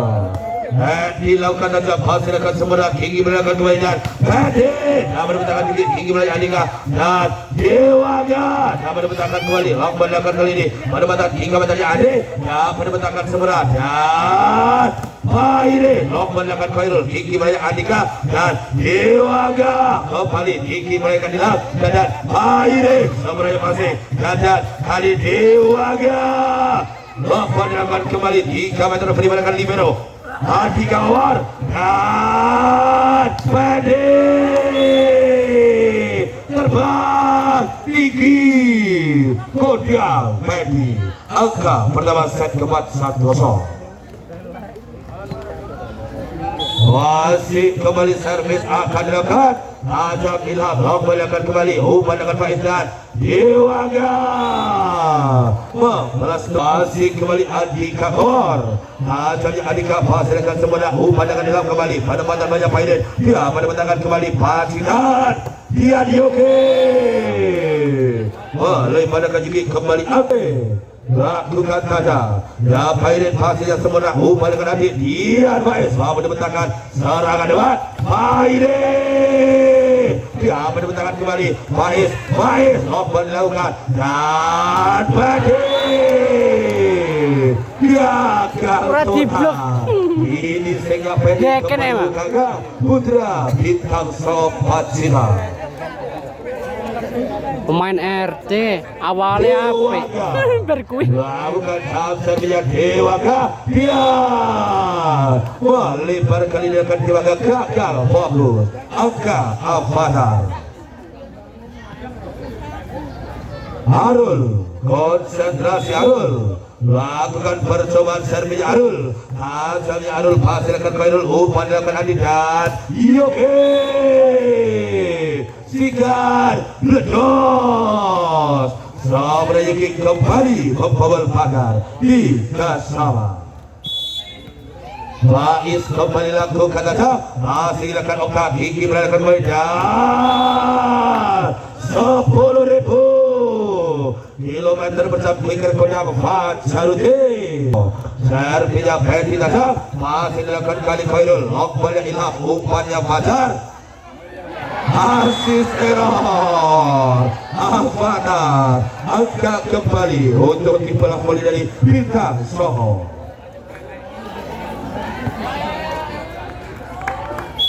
dilakukan saja hasilkan sempurna tinggi melakukan kebaikan Pedi dapat dibentakkan tinggi mulai Andika dan Dewaga dapat dibentakkan kembali lomba dilakukan kali ini pada batas hingga batasnya Ade dapat dibentakkan sempurna dan Paire lomba dilakukan Khairul tinggi mulai Andika dan Dewaga kembali tinggi mereka dilakukan dan Paire sebenarnya masih dan kali Dewaga lomba dilakukan kembali 3 meter beribadah libero Andika War dan Pedi terbang tinggi Kodiak Pedi angka pertama set keempat 1-0. Masih kembali servis akan dilakukan Ajak Ilham lomba dilakukan kembali umpan dengan Faiz dan Dewaga membalas masih kembali Andika Kor ajaknya Andika hasilkan sempurna umpan dengan Ilham kembali pada mantan banyak Faiz dia pada mantangan kembali Pacitan dia Dioke pada kajuki kembali Ate lakukan saja ya Pairit hasilnya sempurna umpan dengan Adi dia Faiz mau dibentangkan serangan dewan Pairit dia dibentangkan kembali Faiz umpan dilakukan dan Padi dia total ini sehingga Pedi Putra Bintang Sobat Cina pemain RT awalnya apa berkuih lakukan hasilnya Dewaga dia melebar kali ini akan Dewaga gagal fokus angka Avatar Arul konsentrasi Arul lakukan percobaan servisnya Arul hasilnya Arul hasilkan Khairul umpan dilakukan Adi dan Yogi Sigar ledos Sabra Yogi kembali membobol pagar di Kasama Faiz kembali lakukan saja masih dilakukan Oka gigi melakukan kembali dan 10.000 kilometer bersama Wiker Kodiak Fajaruddin servisnya Pedi saja masih dilakukan kali Khairul lomba Ilham umpannya Fajar asis error. Avatar angkat kembali untuk dipelah voli dari Bintang Songo.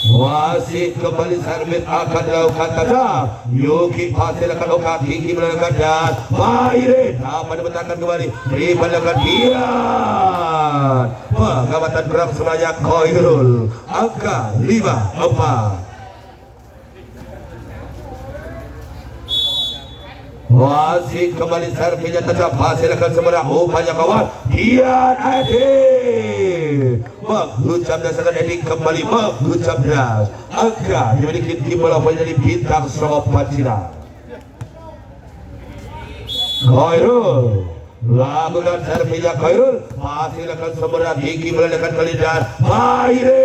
Wasit kembali servis akan dilakukan tanda. Yuki pasir akan okat tinggi melakukan dan Bairin dapat dibentangkan kembali dibandingkan Dian. Pengamatan gerak sebanyak Khairul angka 5-4. Wasit kembali servisnya tetap pasir akan seberang upaya kawan Dian Edi mengucap dasarkan Edi kembali mengucap das angka dimiliki tim bola voli dari Bintang Songo Pacitan. Khairul lakukan servisnya Khairul pasir akan seberang tinggi meledakan kali dan Bairin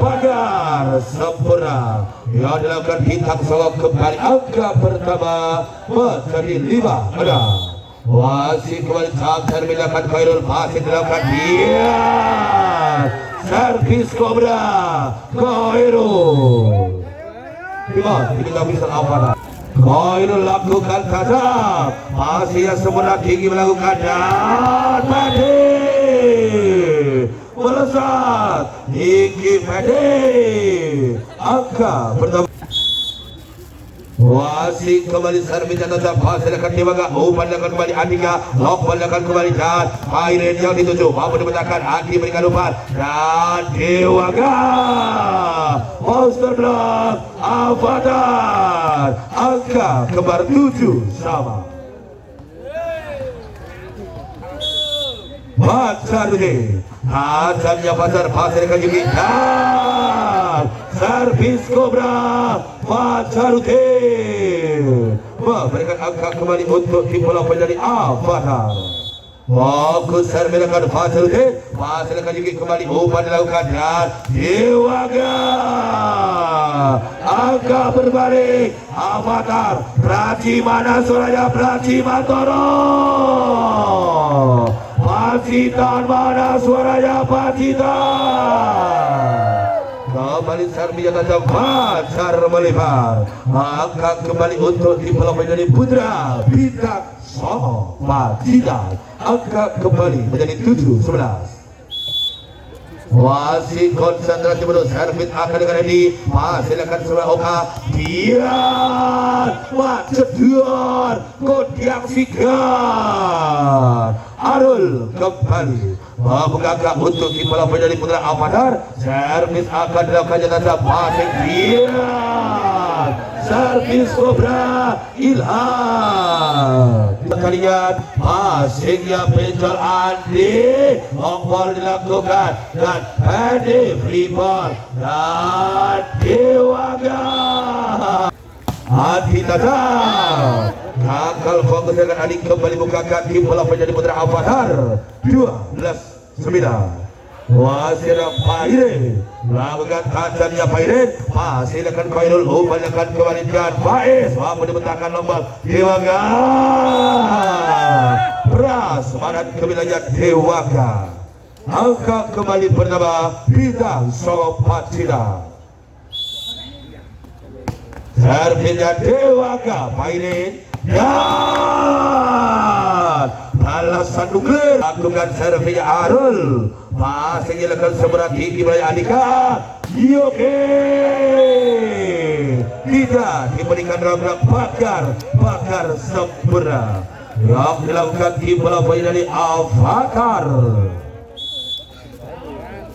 pagar sempurna yang dilakukan Bintang Songo kembali angka pertama menjadi 5 ada. Wasit kembali campur melakukan Khairul pasir dilakukan dia servis Cobra Khairul tidak bisa apa. Khairul lakukan tajam pasir yang sempurna tinggi melakukan dan tadi melesat tinggi pede angka pertama. Wasit kembali servis dan tetap pasir akan dibaga umpan akan kembali Andika lompat akan kembali dan Bairin yang dituju mampu dibentangkan Andi berikan umpan dan Dewaga monster block Avatar angka kembar 7 sama. Bacarudi tajamnya pasir akan juga dan servis Cobra Bacarudi memberikan angka kembali untuk tim bola dari Avatar. Fokus servis akan Bacarudi pasir akan juga kembali umpan dilakukan dan Dewaga angka berbalik Avatar Praci mana suaranya Praci Mantoro Pacitan mana suaranya Pacitan. Kembali servis yang tajam pacar melebar angkat kembali untuk dipelopori dari Putra Bintang Songo Pacitan angkat kembali menjadi 7-11. Wasit konsentrasi penuh servis akan dengan Edi masih akan sebelah Oka Dian Macedian Kodiak Sigar Arul kembali membuka untuk dipelopori dari Putra Avatar servis akan dilakukan jatah pasir Dian servis Cobra Ilham kalian pasirnya penjol Andi ompol dilakukan dan Edi Freeport dan Dewaga Adi Tata gagal fokus dengan Adi kembali bukakan tim bola menjadi Putra Avatar 12-9. Wasir Bairin lakukan tajamnya Bairin masih akan Khairul umpan akan kembali dan Faiz mampu dibentangkan nombor Dewaga beras manan ke wilayah Dewaga angka kembali bernama Bintang Songo Pacitan. Servisnya Dewaga Bairin dan balasan nuklir lakukan servisnya Arul masih dilakukan seberat tinggi oleh Andika Yoke tidak diberikan ram-ram bakar sempurna yang dilakukan tim bola voli dari Avatar.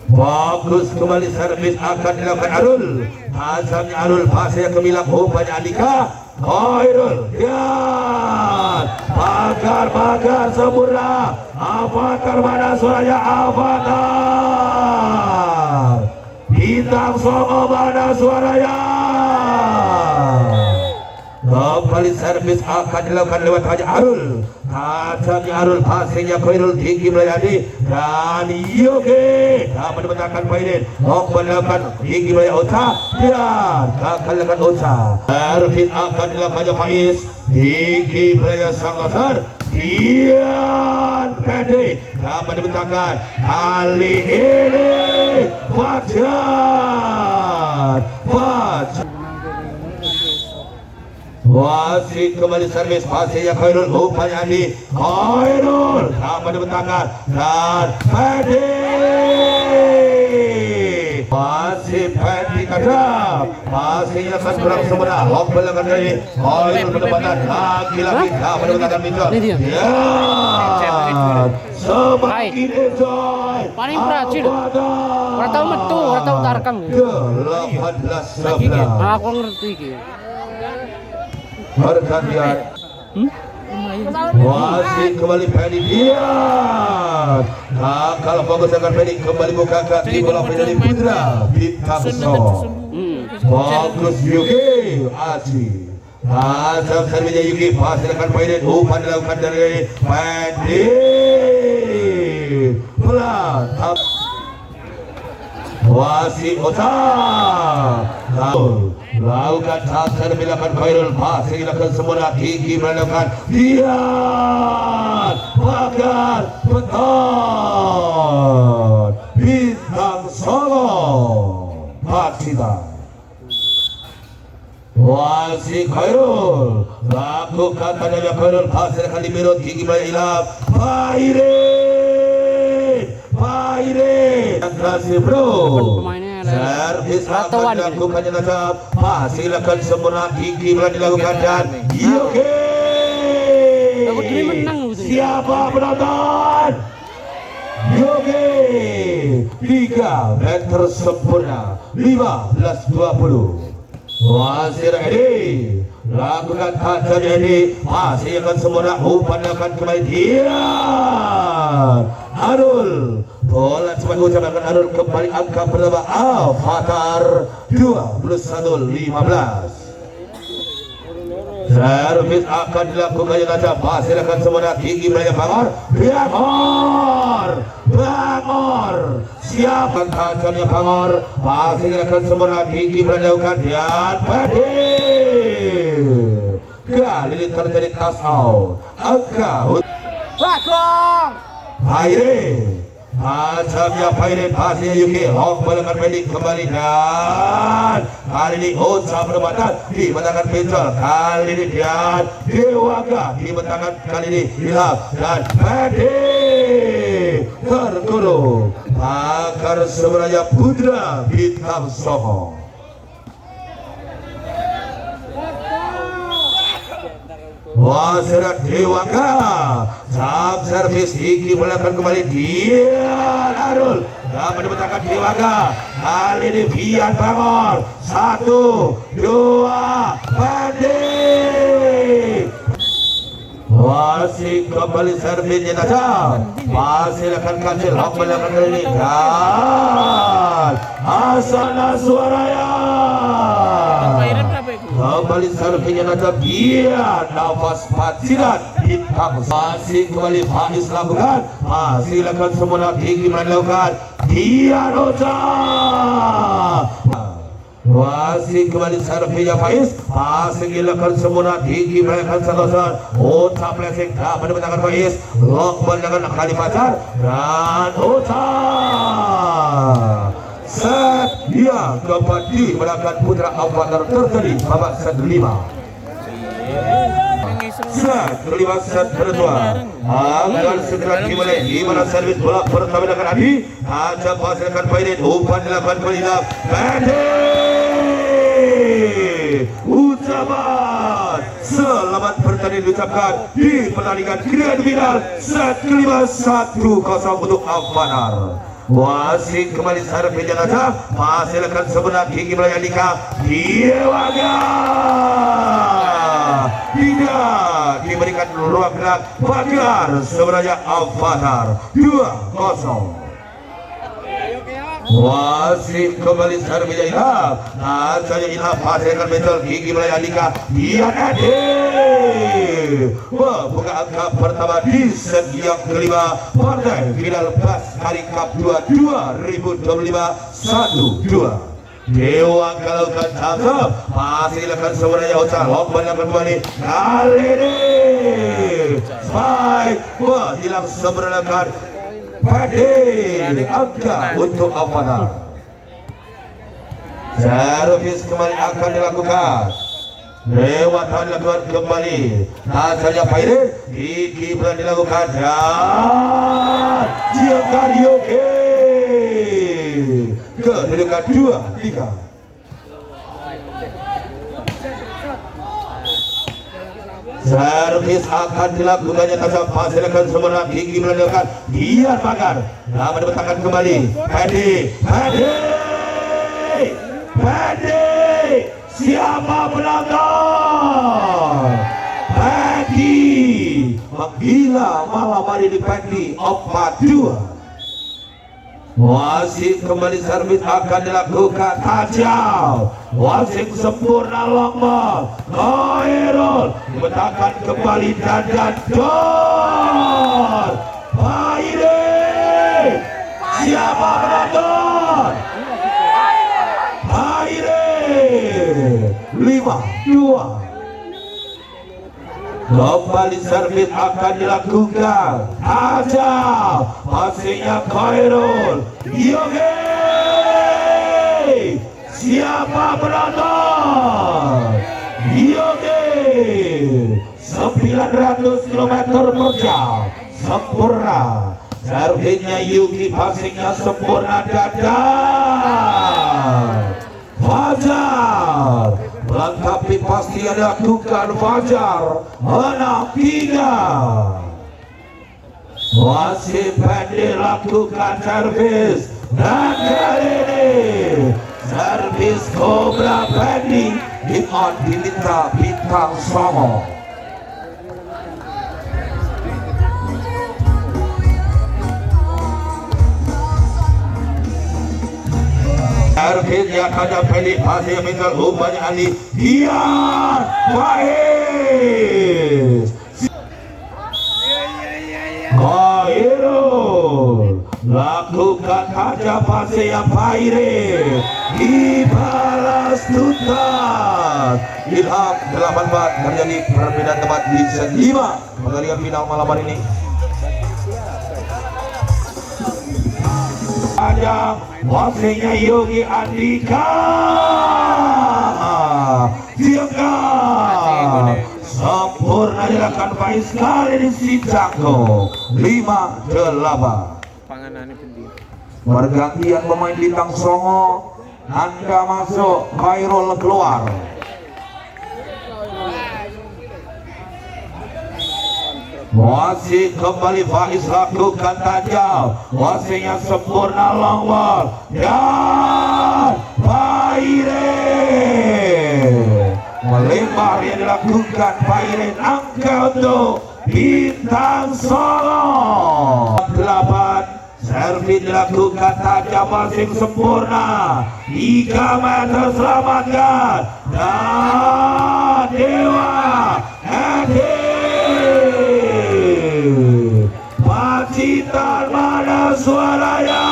Fokus kembali servis akan dilakukan Arul tajamnya Arul pasir kemilang umpannya Andika Khairul dan bakar sempurna Avatar mana suaranya Avatar Bintang Songo mana suaranya. Kembali servis akan dilakukan lewat Haji Arul tajamnya Arul pasirnya Khairul tinggi melayani dan Yogi dapat dibentangkan Bairin melakukan tinggi melayani Ocha dan akan dilakukan Ocha servis akan dilakukan Faiz tinggi melayani sang besar Dian pendek dapat dibentangkan kali ini Fajar wasit kembali servis pasnya Khairul umpannya di Khairul dapat dibentangkan dan pendek masih pendek kadang masih akan kurang sempurna hok belakang dari Khairul pendapatan lagi dapat dibentangkan Mitchell ya semakin enjoy Paling beracil. Ora tau metu, ora tau tarkang. 18-11 Aku ngerti iki. pergantian wasit kembali Pedi Dian kalau fokus akan Pedi kembali buka kaki bola dari Putra Bintang So fokus Yuki Aci asal servisnya Yuki hasilkan Pedi umpan dilakukan dari Pedi pelan wasit otak lakukan sasar bilakan Khairul pasir dilakukan semua Kiki melakukan Dian pagar beton Bintang Solo Pacitan wasit Khairul lakukan tandanya Khairul pasir akan diberut Kiki melakukan Pairin yang kasih bro servis akan dilakukan jenazah hasilkan sempurna Kiki telah dilakukan dan Yoke siapa penonton Yoke 3 meter sempurna 15-20 wasit ini lakukan kaca ini masih akan sempurna umpan akan kembali Dian Arul bola cepat ucapkan Arul kembali angka pertama Avatar 21-15 servis akan dilakukan jenazah pasir akan sempurna tinggi berada Bangor siapa kacanya Bangor pasir akan sempurna tinggi berada dan Pedi kali ini terjadi toss out angka Bagong Paire Asapnya Paire pasnya Yuki Hok belakang Pedi kembali dan kali ini Osa penempatan di bentangan Pencol kali ini Dian Dewaka di bentangan kali ini Ilham dan Pedi terkurung pakar sebenarnya Putra Bintang Soho Waserat Dewaka sub servis Iki belakang kembali Dian Arul dapat dibentangkan Dewaka kali ini Bian Bangor 1, 2 Pedi wasit kembali servis jenazah masih akan kacil hok belakang kali ini dan Asana Suaraya kembali servis jenazah Bian nafas Pacitan Bintang masih kembali Faiz lakukan masih lakukan semua tinggi melakukan Dian Oca masih kembali servisnya Faiz masih dilakukan semua tinggi melakukan Salosan Oca blessing dapat dibentangkan Faiz lock dengan kali Fajar dan Oca set yang dapat dimenangkan Putra Avatar terjadi babak set 5 set kelima set kedua akan segera dimulai di mana servis bola pertama dengan Adi aja pasilkan Paidin umpan dilakukan Paidin pendek ucapan selamat bertanding diucapkan di pertandingan grand final set kelima 1-0 untuk Avatar wasit kembali servis jenazah hasilkan sebenar Kiki melayanikan Dewaka tidak diberikan ruang gerak Pagar sebenarnya Avatar 2-0 wasit kembali servis Ilham saja Ilham hasilkan betul Kiki melayanikan Dian Edi buka angka pertama di set yang kelima partai final PAS Hari Cup 2 2025 1-2 Dewa kalau kata masih dilakukan sebenarnya usaha lomba kembali kali ini spike hilang sebenarnya Padi angka untuk Avatar. Servis kembali akan dilakukan. Lewatan dilakukan kembali. Hasilnya Paire Kiki pernah dilakukan dan Giancarioke kedudukan 2-3. Servis akan dilakukannya tasap hasilkan sebenarnya Kiki pernah dilakukan Gian Magar yang mendapatkan kembali Padi siapa penonton? Padi menggila malam hari di Padi 4-2. Wasit kembali servis akan dilakukan tajam. Wasit sempurna longmol. Khairul diletakkan kembali dan dor. Paire siapa penonton? Paire 5-2. Kembali servis akan dilakukan tajam. Pasnya Khairul Yoge siapa penonton? Yoge 900 km per jam sempurna. Servisnya Yuki, passingnya sempurna dadar. Fajar melengkapi pasti ada lakukan Fajar 6-3. Masih pendek lakukan servis dan kali ini servis Cobra pendek diminta bintang Songo. Servis yang ada pendek masih minta umpannya Ali Dian Faiz. Khairul lakukan saja pase yang Paire dibalas tuntas. Ilham 8-4 terjadi perbedaan tempat di set 5 pertandingan final malam hari ini. Ada wasenya Yogi Andika Tiongkok sempurna dilakukan Faiz kali di Sijako 5-8. Panganan penting. Pergantian pemain bintang Songo. Anda masuk, Khairul keluar. Wasit kembali Faiz lakukan tajam. Wasitnya sempurna long ball dan Paire melebar yang dilakukan Paire. Angka untuk bintang Songo 8. Servis dilakukan tajam masing sempurna 3 meter selamatkan dan Dewa Edi Pacitan mana suaranya?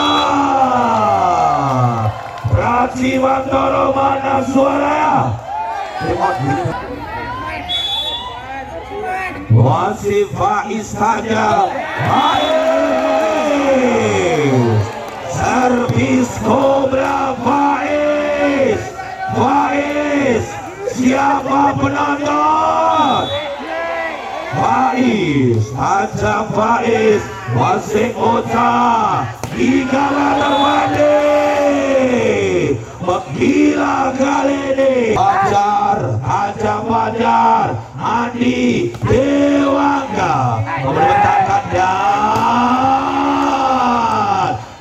Pracimantoro mana suaranya? Wasif Faiz saja. Faiz servis Cobra Faiz. Faiz siapa penonton? Faiz aja Faiz wasik Ota 3 meter pendek menggila kali ini. Fajar aja Fajar Andi Dewangga membentangkan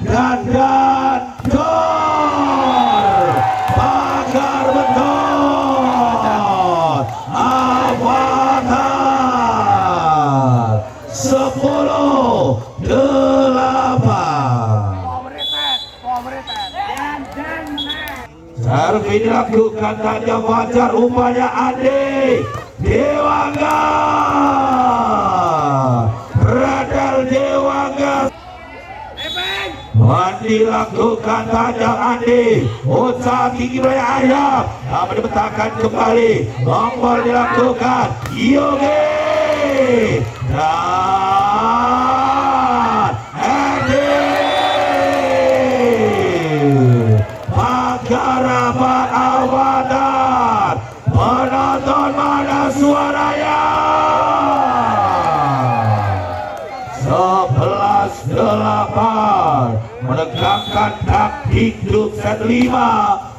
dan dor pagar beton Avatar 10-8. Servis dilakukan tajam Fajar umpannya Ade Dewangga. Radal Dewangga dilakukan tajam Andi, usaha tinggi beraya ayam, namun dibentangkan kembali, nomor dilakukan Yogi dan Andi. Masyarakat Awadan, penonton mana suaranya? 11-8 menegakkan taktik grup set 5,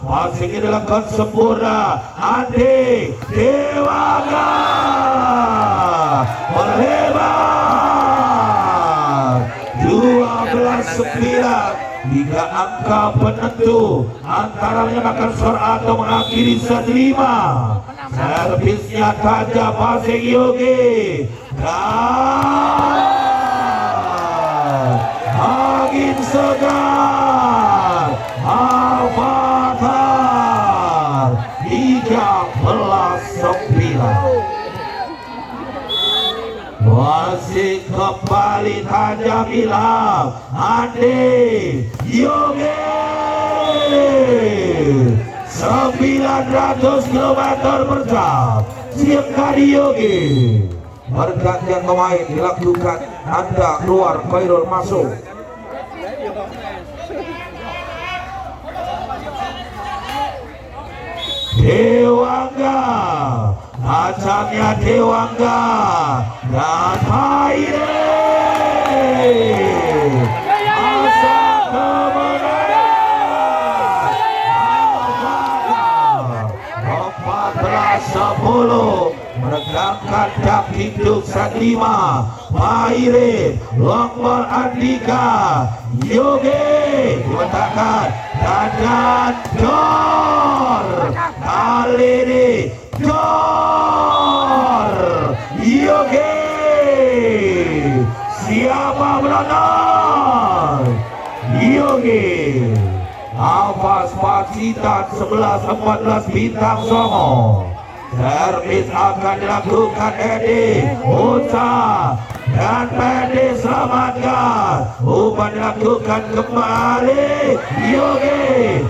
masih dilakukan sempurna. Andi Dewangga melebar 12-9 hingga angka penentu antara menyamakan skor atau mengakhiri set 5. Servisnya tajam masih Yogi dan angin segar Avatar 13-9. Masih kembali tajam Ilham Andi Yogi 900 km per jam. Siap kali Yogi. Pergantian pemain dilakukan, Anda keluar, Khairul masuk. Dewangga, acangnya Dewangga dan Maire. Asa kemenangan 14-10 menegakkan taktik grup set 5. Maire, Longbol Andika, Yogi dibentangkan dan Dor. Kali ini Dor Yogi. Siapa menang? Yogi. Awas Pacitan 11-14 Bintang Songo. Servis akan dilakukan Edi Uca dan Pedi selamatkan. Umpan dilakukan kembali Yogi.